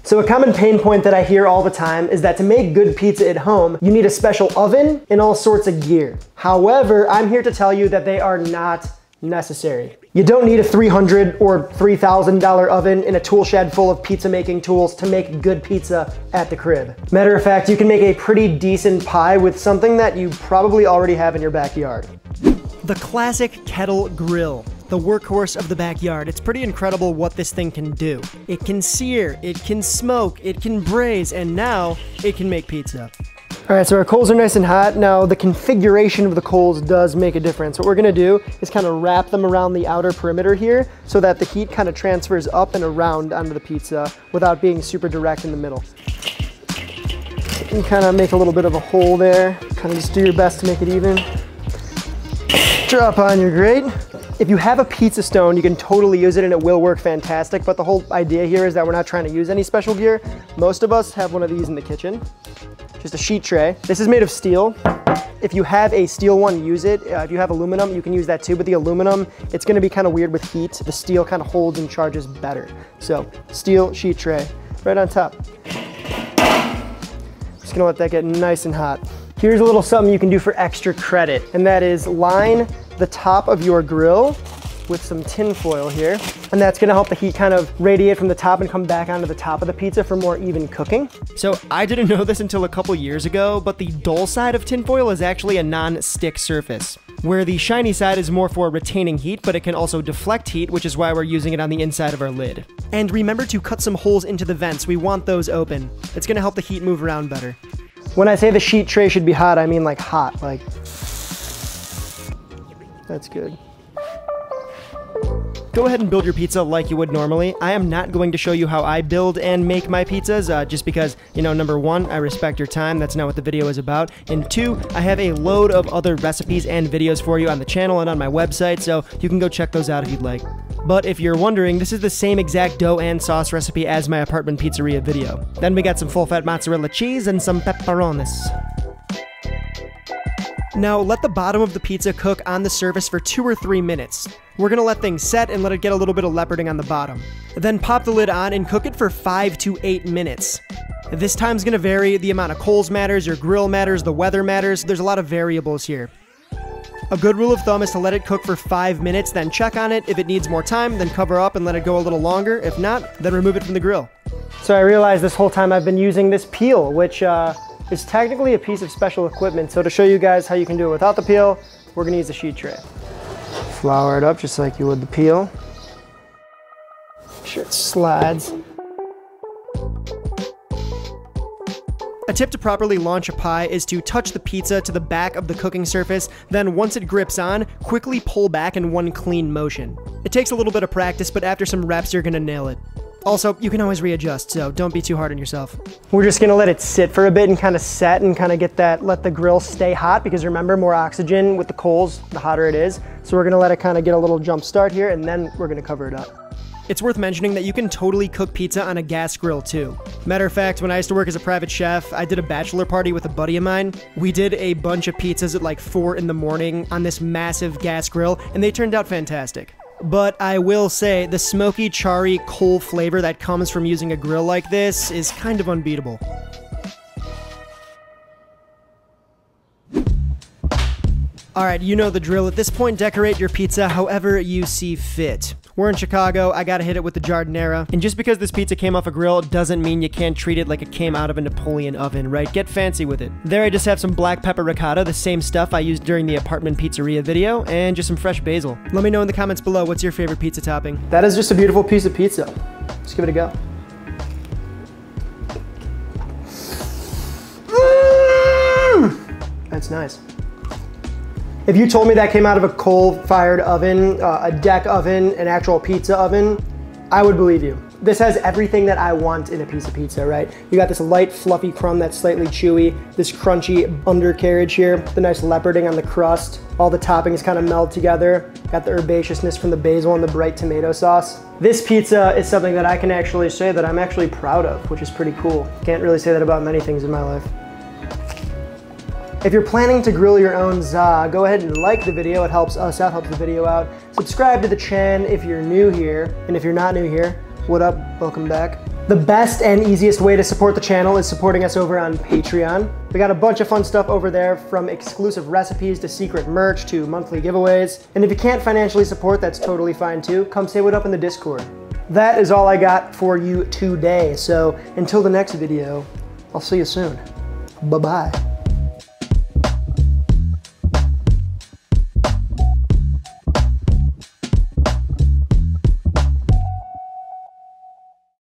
So a common pain point that I hear all the time is that to make good pizza at home, you need a special oven and all sorts of gear. However, I'm here to tell you that they are not necessary. You don't need a $300 or $3,000 oven and a tool shed full of pizza making tools to make good pizza at the crib. Matter of fact, you can make a pretty decent pie with something that you probably already have in your backyard. The classic kettle grill, the workhorse of the backyard. It's pretty incredible what this thing can do. It can sear, it can smoke, it can braise, and now it can make pizza. All right, so our coals are nice and hot. Now the configuration of the coals does make a difference. What we're gonna do is kind of wrap them around the outer perimeter here so that the heat kind of transfers up and around onto the pizza without being super direct in the middle. You can kind of make a little bit of a hole there. Kind of just do your best to make it even. Drop on your grate. If you have a pizza stone, you can totally use it and it will work fantastic, but the whole idea here is that we're not trying to use any special gear. Most of us have one of these in the kitchen. Just a sheet tray. This is made of steel. If you have a steel one, use it. If you have aluminum, you can use that too, but the aluminum, it's gonna be kind of weird with heat. The steel kind of holds and charges better. So, steel sheet tray, right on top. Just gonna let that get nice and hot. Here's a little something you can do for extra credit, and that is line the top of your grill with some tin foil here, and that's gonna help the heat kind of radiate from the top and come back onto the top of the pizza for more even cooking. So I didn't know this until a couple years ago, but the dull side of tin foil is actually a non-stick surface, where the shiny side is more for retaining heat, but it can also deflect heat, which is why we're using it on the inside of our lid. And remember to cut some holes into the vents. We want those open. It's gonna help the heat move around better. When I say the sheet tray should be hot, I mean like hot, like. That's good. Go ahead and build your pizza like you would normally. I am not going to show you how I build and make my pizzas, just because, you know, number one, I respect your time. That's not what the video is about. And two, I have a load of other recipes and videos for you on the channel and on my website, so you can go check those out if you'd like. But if you're wondering, this is the same exact dough and sauce recipe as my apartment pizzeria video. Then we got some full-fat mozzarella cheese and some pepperonis. Now let the bottom of the pizza cook on the surface for 2 or 3 minutes. We're gonna let things set and let it get a little bit of leoparding on the bottom. Then pop the lid on and cook it for 5 to 8 minutes. This time's gonna vary. The amount of coals matters, your grill matters, the weather matters. There's a lot of variables here. A good rule of thumb is to let it cook for 5 minutes, then check on it. If it needs more time, then cover up and let it go a little longer. If not, then remove it from the grill. So I realized this whole time I've been using this peel, which is technically a piece of special equipment. So to show you guys how you can do it without the peel, we're gonna use the sheet tray. Flour it up just like you would the peel. Make sure it slides. A tip to properly launch a pie is to touch the pizza to the back of the cooking surface, then once it grips on, quickly pull back in one clean motion. It takes a little bit of practice, but after some reps, you're gonna nail it. Also, you can always readjust, so don't be too hard on yourself. We're just gonna let it sit for a bit and kind of set and kind of get that, let the grill stay hot, because remember, more oxygen with the coals, the hotter it is. So we're gonna let it kind of get a little jump start here, and then we're gonna cover it up. It's worth mentioning that you can totally cook pizza on a gas grill too. Matter of fact, when I used to work as a private chef, I did a bachelor party with a buddy of mine. We did a bunch of pizzas at like 4 in the morning on this massive gas grill, and they turned out fantastic. But I will say, the smoky, charry, coal flavor that comes from using a grill like this is kind of unbeatable. Alright, you know the drill. At this point, decorate your pizza however you see fit. We're in Chicago, I gotta hit it with the giardiniera. And just because this pizza came off a grill doesn't mean you can't treat it like it came out of a Napoleon oven, right? Get fancy with it. There I just have some black pepper ricotta, the same stuff I used during the apartment pizzeria video, and just some fresh basil. Let me know in the comments below, what's your favorite pizza topping? That is just a beautiful piece of pizza. Let's give it a go. That's nice. If you told me that came out of a coal-fired oven, a deck oven, an actual pizza oven, I would believe you. This has everything that I want in a piece of pizza, right? You got this light, fluffy crumb that's slightly chewy, this crunchy undercarriage here, the nice leoparding on the crust, all the toppings kind of meld together, got the herbaceousness from the basil and the bright tomato sauce. This pizza is something that I can actually say that I'm actually proud of, which is pretty cool. Can't really say that about many things in my life. If you're planning to grill your own za, go ahead and like the video. It helps us out, helps the video out. Subscribe to the channel if you're new here. And if you're not new here, what up? Welcome back. The best and easiest way to support the channel is supporting us over on Patreon. We got a bunch of fun stuff over there, from exclusive recipes to secret merch to monthly giveaways. And if you can't financially support, that's totally fine too. Come say what up in the Discord. That is all I got for you today. So until the next video, I'll see you soon. Bye-bye.